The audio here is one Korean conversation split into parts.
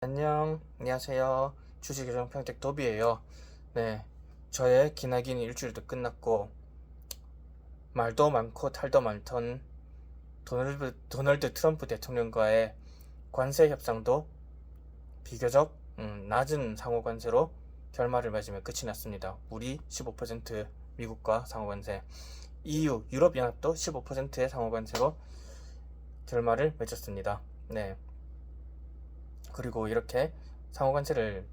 안녕하세요. 주식요정 평택 도비예요. 네, 저의 기나긴 일주일도 끝났고 말도 많고 탈도 많던 도널드 트럼프 대통령과의 관세 협상도 비교적 낮은 상호 관세로 결말을 맺으며 끝이 났습니다. 우리 15%, 미국과 상호 관세, EU 유럽 연합도 15%의 상호 관세로 결말을 맺었습니다. 네, 그리고 이렇게 상호 관세를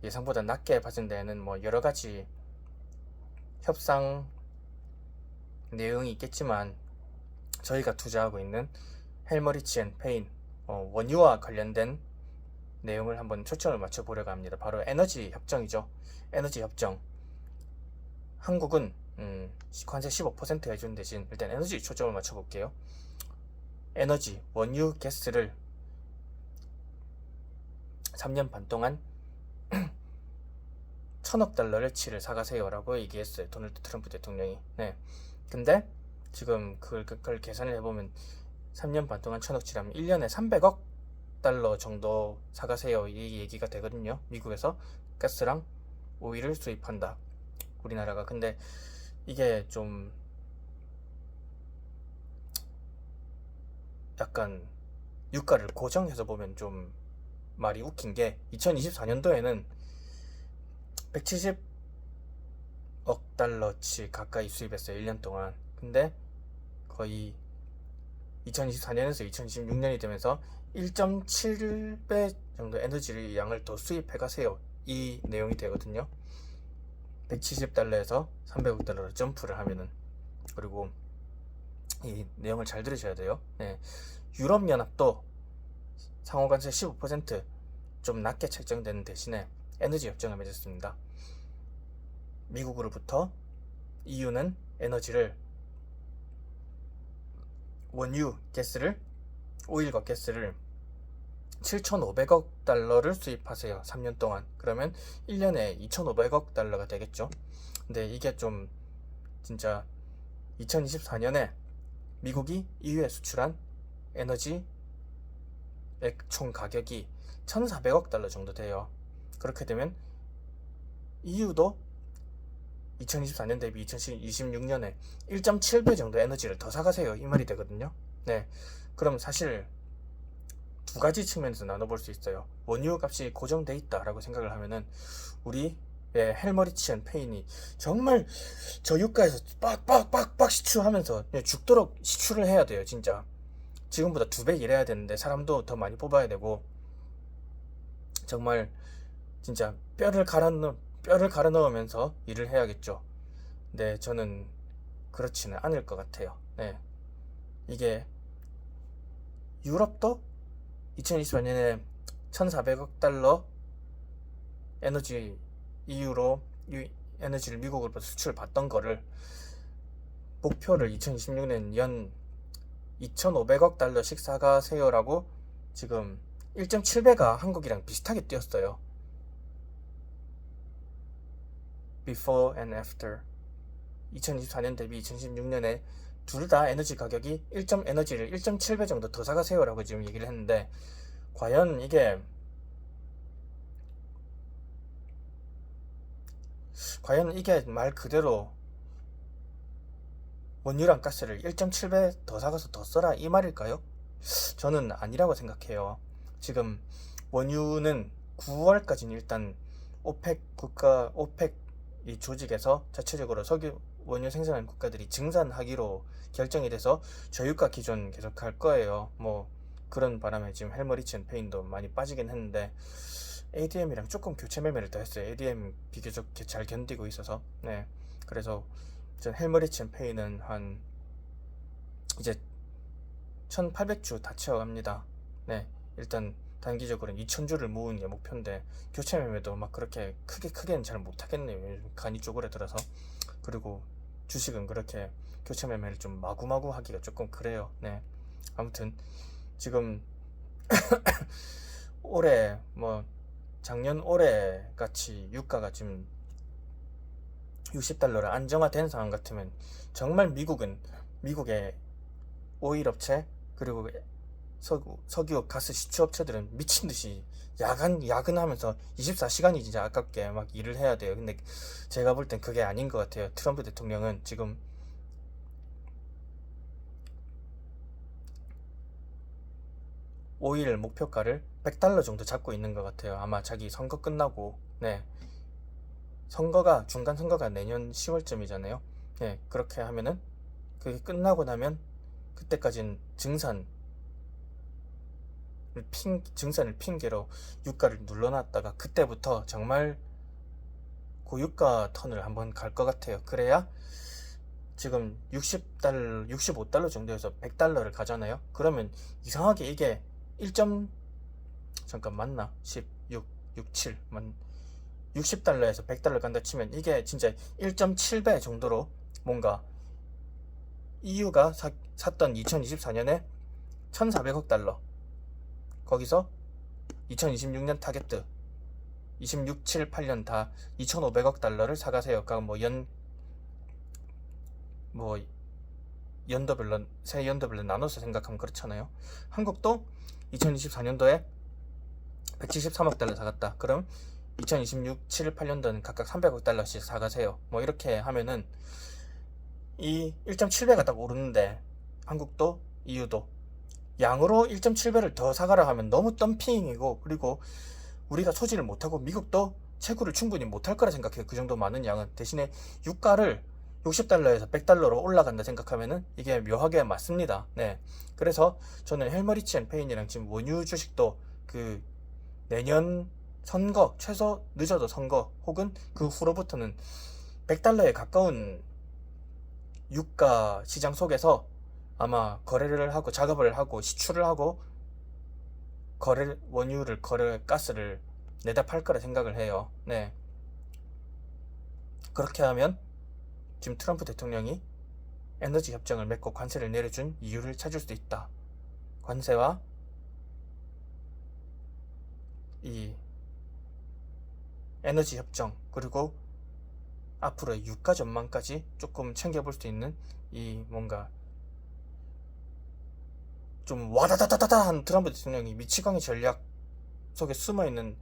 예상보다 낮게 받은 데에는 뭐 여러 가지 협상 내용이 있겠지만 저희가 투자하고 있는 헬머리치 앤 페인 원유와 관련된 내용을 한번 초점을 맞춰 보려고 합니다. 바로 에너지 협정이죠. 에너지 협정. 한국은 관세 15% 해준 대신 일단 에너지 초점을 맞춰 볼게요. 에너지, 원유, 가스를 3년 반 동안 1000억 달러어치를 사가세요라고 얘기했어요. 도널드 트럼프 대통령이. 네. 근데 지금 그걸 계산을 해보면 3년 반 동안 1000억치라면 1년에 300억 달러 정도 사가세요 이 얘기가 되거든요. 미국에서 가스랑 오일을 수입한다. 우리나라가. 근데 이게 좀 약간 유가를 고정해서 보면 좀 말이 웃긴 게 2024년도에는 170억 달러치 가까이 수입했어요. 1년 동안. 근데 거의 2024년에서 2026년이 되면서 1.7배 정도 에너지 양을 더 수입해 가세요. 이 내용이 되거든요. 170달러에서 300억 달러로 점프를 하면은. 그리고 이 내용을 잘 들으셔야 돼요. 네. 유럽연합도 상호관세 15%좀 낮게 책정되는 대신에 에너지 협정을 맺었습니다. 미국으로부터 EU는 에너지를 원유, 가스를 오일과 가스를 7,500억 달러를 수입하세요. 3년 동안. 그러면 1년에 2,500억 달러가 되겠죠. 근데 이게 좀 진짜 2024년에 미국이 EU에 수출한 에너지 총 가격이 1,400억 달러 정도 돼요. 그렇게 되면 EU도 2024년 대비 2026년에 1.7배 정도 에너지를 더 사가세요. 이 말이 되거든요. 네. 그럼 사실 두 가지 측면에서 나눠볼 수 있어요. 원유 값이 고정돼 있다라고 생각을 하면은 우리 헬머리치 앤 페인이 정말 저유가에서 빡빡빡빡 시추하면서 죽도록 시추를 해야 돼요. 진짜 지금보다 2배 일해야 되는데 사람도 더 많이 뽑아야 되고 정말 진짜 뼈를 갈아 넣으면서 일을 해야겠죠. 네, 저는 그렇지는 않을 것 같아요. 네, 이게 유럽도 2024년에 1,400억 달러 에너지 이유로 에너지를 미국으로부터 수출받던 거를 목표를 2026년 연 2,500억 달러씩 사가세요라고 지금 1.7배가 한국이랑 비슷하게 뛰었어요. Before and after. 2024년 대비 2016년에 둘 다 에너지 가격이 에너지를 1.7배 정도 더 사가세요라고 지금 얘기를 했는데 과연 이게 말 그대로 원유랑 가스를 1.7배 더 사가서 더 써라 이 말일까요? 저는 아니라고 생각해요. 지금 원유는 9월까지는 일단 오펙 이 조직에서 자체적으로 석유 원유 생산하는 국가들이 증산하기로 결정이 돼서 저유가 기준 계속 갈 거예요. 뭐 그런 바람에 지금 헬머리치 앤 페인도 많이 빠지긴 했는데 ADM이랑 조금 교체 매매를 더 했어요. ADM 비교적 잘 견디고 있어서. 네. 그래서 전 헬머리치 앤 페인은 한 이제 1800주 다 채워갑니다. 네. 일단 단기적으로는 2000주를 모으는 게 목표인데 교체 매매도 막 그렇게 크게는 잘 못하겠네요. 간이 쪼그라들어서. 그리고 주식은 그렇게 교체 매매를 좀 마구마구 하기가 조금 그래요. 네. 아무튼 지금 올해 뭐 작년 올해 같이 유가가 지금 60달러를 안정화된 상황 같으면 정말 미국의 오일 업체 그리고 석유, 가스, 시추 업체들은 미친 듯이 야근하면서 24시간이 진짜 아깝게 막 일을 해야 돼요. 근데 제가 볼 땐 그게 아닌 것 같아요. 트럼프 대통령은 지금 오일 목표가를 $100 정도 잡고 있는 것 같아요. 아마 자기 선거 끝나고, 네. 중간 선거가 내년 10월쯤이잖아요. 네, 그렇게 하면은, 그게 끝나고 나면, 그때까진 증산을 핑계로 유가를 눌러놨다가, 그때부터 정말 고유가 턴을 한번 갈 것 같아요. 그래야 지금 65달러 정도에서 $100를 가잖아요. 그러면 이상하게 이게 1. 잠깐 맞나? 16, 67, 60달러에서 $100 간다 치면 이게 진짜 1.7배 정도로 뭔가 EU가 샀던 2024년에 1,400억 달러, 거기서 2026년 타겟트 26, 7, 8년 다 2,500억 달러를 사가세요. 그러니까 새 연도별로 나눠서 생각하면 그렇잖아요. 한국도 2024년도에 173억 달러 사갔다. 그럼 2026, 7, 8년도는 각각 300억 달러씩 사가세요. 뭐 이렇게 하면은 이 1.7배가 딱 오르는데, 한국도 EU도 양으로 1.7배를 더 사가라 하면 너무 덤핑이고, 그리고 우리가 소지를 못하고 미국도 채굴을 충분히 못할 거라 생각해요. 그 정도 많은 양은. 대신에 유가를 60달러에서 100달러로 올라간다 생각하면은 이게 묘하게 맞습니다. 네. 그래서 저는 헬머리치 앤 페인이랑 지금 원유 주식도 그 내년 선거, 최소 늦어도 선거 혹은 그 후로부터는 100달러에 가까운 유가 시장 속에서 아마 거래를 하고 작업을 하고 시추를 하고 가스를 내다 팔 거라 생각을 해요. 네. 그렇게 하면 지금 트럼프 대통령이 에너지 협정을 맺고 관세를 내려준 이유를 찾을 수 있다. 관세와 이 에너지 협정, 그리고 앞으로의 유가 전망까지 조금 챙겨볼 수 있는 이 뭔가 좀 와다다다다다 한 트럼프 대통령이 미치광이 전략 속에 숨어있는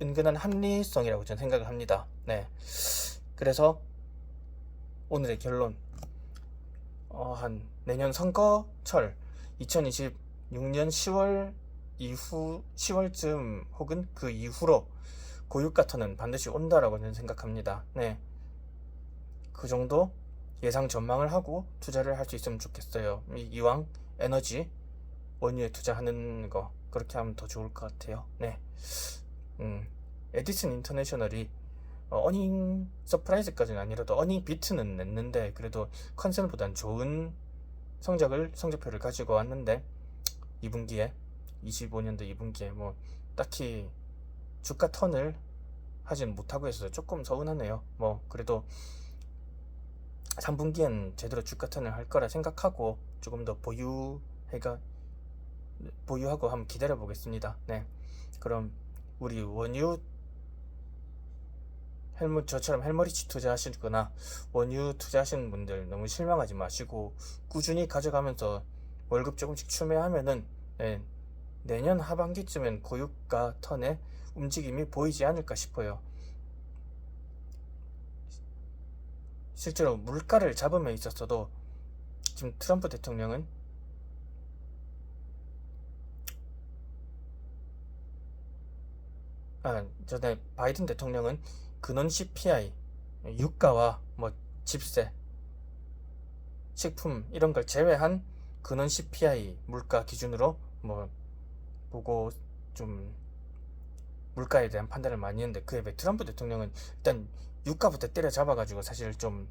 은근한 합리성이라고 저는 생각을 합니다. 네. 그래서 오늘의 결론, 한 내년 선거철 2026년 10월 이후 10월쯤 혹은 그 이후로 고유가 턴은 반드시 온다라고 저는 생각합니다. 네. 그 정도 예상 전망을 하고 투자를 할 수 있으면 좋겠어요. 이왕 에너지 원유에 투자하는 거 그렇게 하면 더 좋을 것 같아요. 네. 에디슨 인터내셔널이 어닝 서프라이즈까지는 아니라도 어닝 비트는 냈는데, 그래도 컨센보단 좋은 성적표를 가지고 왔는데 2분기에 25년도 2분기에 뭐 딱히 주가 턴을 하지는 못하고 있어서 조금 서운하네요. 뭐 그래도 3분기엔 제대로 주가 턴을 할 거라 생각하고 조금 더 보유하고 한번 기다려 보겠습니다. 네. 그럼 우리 저처럼 헬머리치 투자하시거나 원유 투자하시는 분들 너무 실망하지 마시고 꾸준히 가져가면서 월급 조금씩 추매하면은, 네, 내년 하반기쯤엔 고유가 턴의 움직임이 보이지 않을까 싶어요. 실제로 물가를 잡음에 있었어도 지금 트럼프 대통령은 전에 바이든 대통령은 근원 CPI, 유가와 뭐 집세, 식품 이런 걸 제외한 근원 CPI 물가 기준으로 뭐 보고 좀 물가에 대한 판단을 많이 했는데, 그에 비해 트럼프 대통령은 일단 유가부터 때려잡아가지고 사실 좀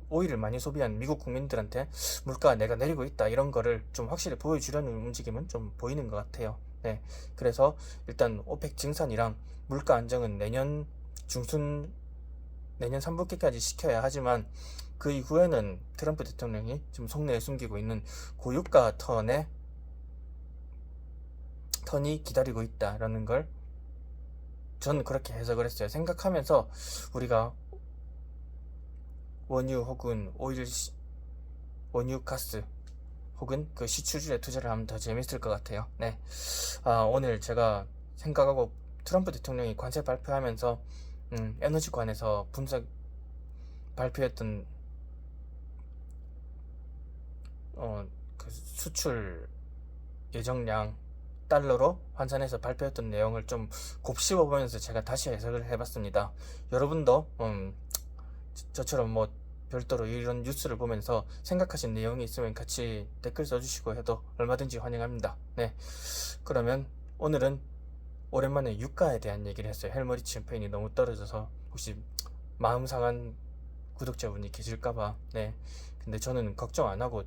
오일을 많이 소비한 미국 국민들한테 물가가 내가 내리고 있다 이런 거를 좀 확실히 보여주려는 움직임은 좀 보이는 것 같아요. 네. 그래서 일단 오펙 증산이랑 물가 안정은 내년 3분기까지 시켜야 하지만, 그 이후에는 트럼프 대통령이 지금 속내에 숨기고 있는 고유가 턴이 기다리고 있다라는 걸 저는 그렇게 해석을 했어요. 생각하면서 우리가 원유 혹은 원유, 가스 혹은 그 시추줄에 투자를 하면 더 재밌을 것 같아요. 네. 오늘 제가 생각하고 트럼프 대통령이 관세 발표하면서 에너지관에서 분석 발표했던 그 수출 예정량 달러로 환산해서 발표했던 내용을 좀 곱씹어보면서 제가 다시 해석을 해봤습니다. 여러분도 저처럼 뭐 별도로 이런 뉴스를 보면서 생각하신 내용이 있으면 같이 댓글 써주시고 해도 얼마든지 환영합니다. 네, 그러면 오늘은 오랜만에 유가에 대한 얘기를 했어요. 헬머리치 챔페인이 너무 떨어져서 혹시 마음 상한 구독자분이 계실까봐. 네, 근데 저는 걱정 안 하고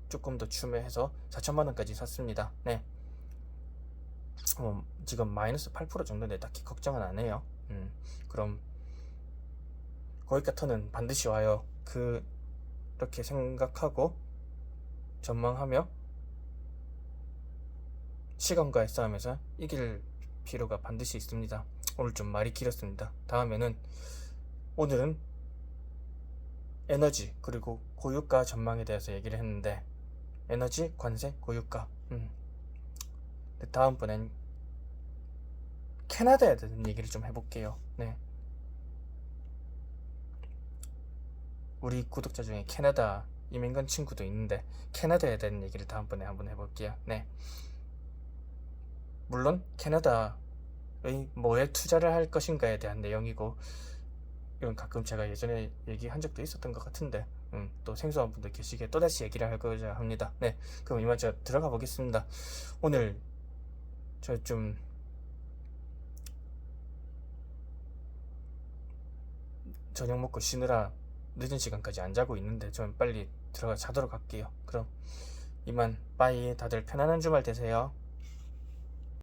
조금 더 추매해서 4천만 원까지 샀습니다. 네, 지금 마이너스 8% 정도인데 딱히 걱정은 안 해요. 그럼 거기까지는 반드시 와요. 그렇게 생각하고 전망하며 시간과의 싸움에서 이길 필요가 반드시 있습니다. 오늘 좀 말이 길었습니다. 다음에는 오늘은 에너지 그리고 고유가 전망에 대해서 얘기를 했는데 에너지, 관세, 고유가 다음번엔 캐나다에 대한 얘기를 좀 해볼게요. 네, 우리 구독자 중에 캐나다 이민간 친구도 있는데 캐나다에 대한 얘기를 다음번에 한번 해볼게요. 네, 물론 캐나다의 뭐에 투자를 할 것인가에 대한 내용이고 이건 가끔 제가 예전에 얘기한 적도 있었던 것 같은데 또 생소한 분들 계시기에 또다시 얘기를 하고자 합니다. 네, 그럼 이만 제가 들어가 보겠습니다. 오늘 저 좀 저녁 먹고 쉬느라 늦은 시간까지 안 자고 있는데 좀 빨리 들어가 자도록 할게요. 그럼 이만 빠이. 다들 편안한 주말 되세요.